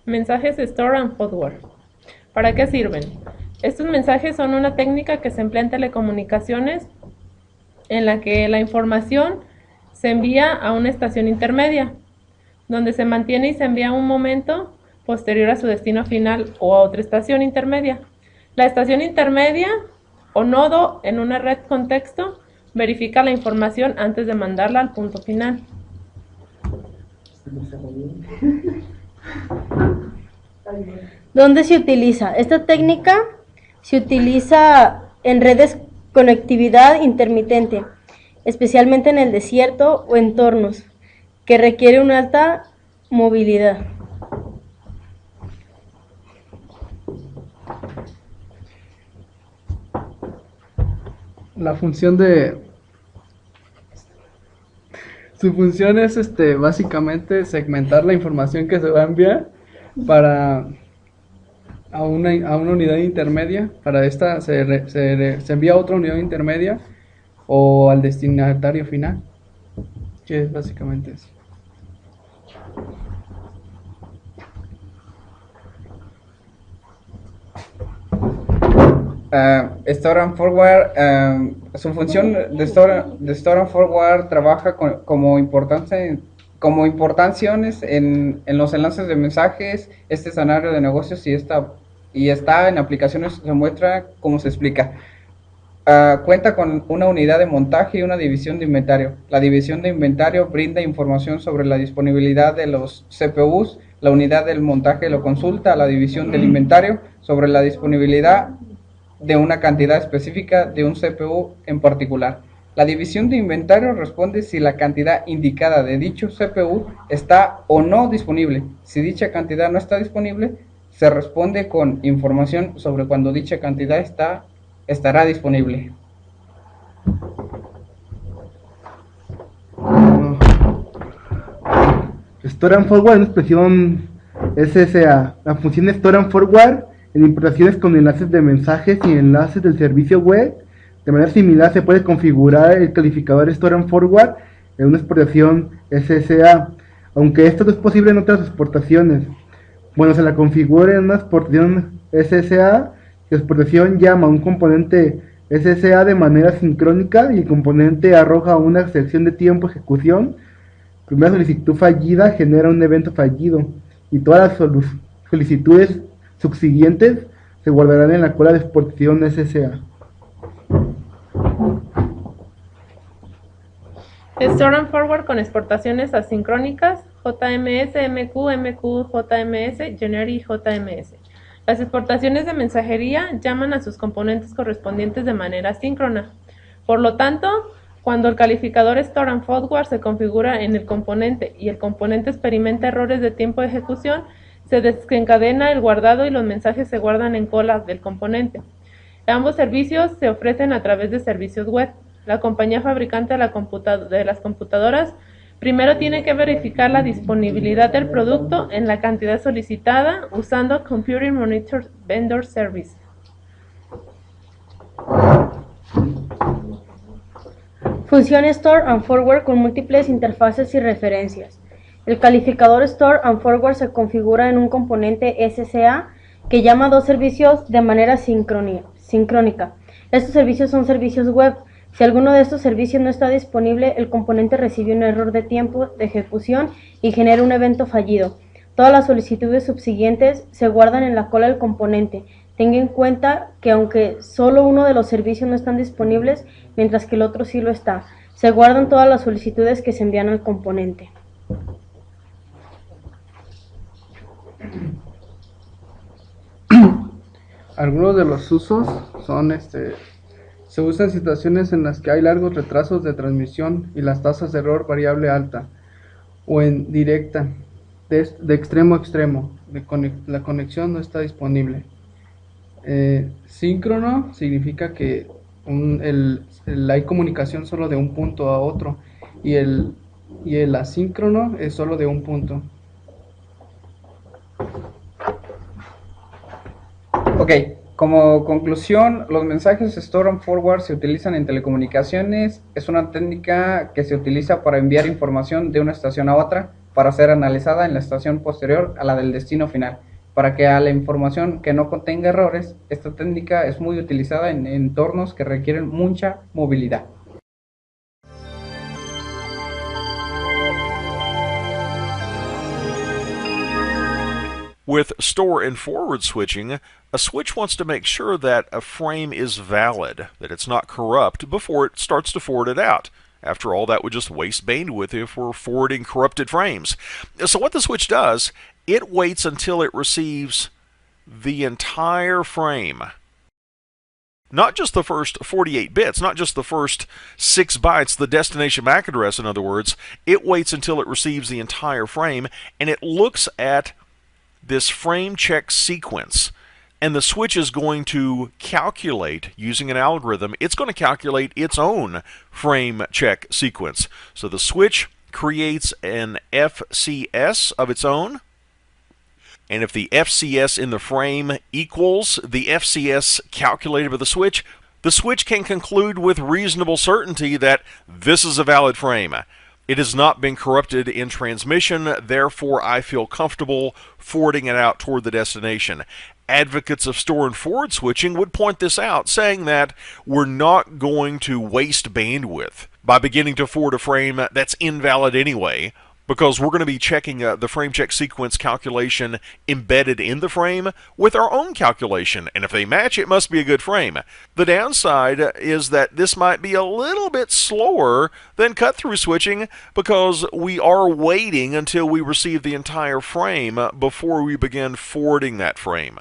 Mensajes Store and Forward. ¿Para qué sirven? Estos mensajes son una técnica que se emplea en telecomunicaciones en la que la información se envía a una estación intermedia, donde se mantiene y se envía un momento posterior a su destino final o a otra estación intermedia. La estación intermedia o nodo en una red contexto verifica la información antes de mandarla al punto final. ¿Dónde se utiliza? Esta técnica se utiliza en redes conectividad intermitente, especialmente en el desierto o entornos que requiere una alta movilidad. La función de... Su función es básicamente segmentar la información que se va a enviar para a una unidad intermedia. Para esta se envía a otra unidad intermedia o al destinatario final, que es básicamente eso. Store and Forward, su función de Store and Forward trabaja como importanciones en los enlaces de mensajes. Este escenario de negocios y está en aplicaciones, se muestra cómo se explica. Cuenta con una unidad de montaje y una división de inventario. La división de inventario brinda información sobre la disponibilidad de los CPUs. La unidad del montaje lo consulta a la división del inventario sobre la disponibilidad de una cantidad específica de un CPU en particular. La división de inventario responde si la cantidad indicada de dicho CPU está o no disponible. Si dicha cantidad no está disponible, se responde con información sobre cuando dicha cantidad estará disponible. Store and Forward es una expresión SSA. La función Store and Forward en importaciones con enlaces de mensajes y enlaces del servicio web. De manera similar se puede configurar el calificador Store and Forward en una exportación SSA, aunque esto no es posible en otras exportaciones. Bueno, se la configura en una exportación SSA. La exportación llama a un componente SSA de manera sincrónica y el componente arroja una sección de tiempo de ejecución. Primera solicitud fallida genera un evento fallido y todas las solicitudes subsiguientes se guardarán en la cola de exportación SSA. Store and Forward con exportaciones asincrónicas, JMS, MQ, MQ, JMS, Generic y JMS. Las exportaciones de mensajería llaman a sus componentes correspondientes de manera síncrona. Por lo tanto, cuando el calificador Store and Forward se configura en el componente y el componente experimenta errores de tiempo de ejecución, se desencadena el guardado y los mensajes se guardan en cola del componente. Ambos servicios se ofrecen a través de servicios web. La compañía fabricante de las computadoras primero tiene que verificar la disponibilidad del producto en la cantidad solicitada usando Computing Monitor Vendor Service. Función Store and Forward con múltiples interfaces y referencias. El calificador Store and Forward se configura en un componente SSA que llama a dos servicios de manera sincrónica. Estos servicios son servicios web. Si alguno de estos servicios no está disponible, el componente recibe un error de tiempo de ejecución y genera un evento fallido. Todas las solicitudes subsiguientes se guardan en la cola del componente. Tenga en cuenta que aunque solo uno de los servicios no están disponibles, mientras que el otro sí lo está, se guardan todas las solicitudes que se envían al componente. Algunos de los usos son se usa en situaciones en las que hay largos retrasos de transmisión y las tasas de error variable alta, o en directa, de extremo a extremo, la conexión no está disponible. Síncrono significa que hay comunicación solo de un punto a otro, y el asíncrono es solo de un punto. Ok, como conclusión, los mensajes Store and Forward se utilizan en telecomunicaciones. Es una técnica que se utiliza para enviar información de una estación a otra. para ser analizada en la estación posterior a la del destino final. Para que a la información que no contenga errores, esta técnica es muy utilizada en entornos que requieren mucha movilidad. With store and forward switching, a switch wants to make sure that a frame is valid, that it's not corrupt, before it starts to forward it out. After all, that would just waste bandwidth if we're forwarding corrupted frames. So what the switch does, it waits until it receives the entire frame. Not just the first 48 bits, not just the first 6 bytes, the destination MAC address, in other words. It waits until it receives the entire frame, and it looks at this frame check sequence, and the switch is going to calculate, using an algorithm, it's going to calculate its own frame check sequence. So the switch creates an FCS of its own, and if the FCS in the frame equals the FCS calculated by the switch can conclude with reasonable certainty that this is a valid frame. It has not been corrupted in transmission, therefore I feel comfortable forwarding it out toward the destination. Advocates of store and forward switching would point this out, saying that we're not going to waste bandwidth by beginning to forward a frame that's invalid anyway, because we're going to be checking the frame check sequence calculation embedded in the frame with our own calculation, and if they match, it must be a good frame. The downside is that this might be a little bit slower than cut-through switching, because we are waiting until we receive the entire frame before we begin forwarding that frame.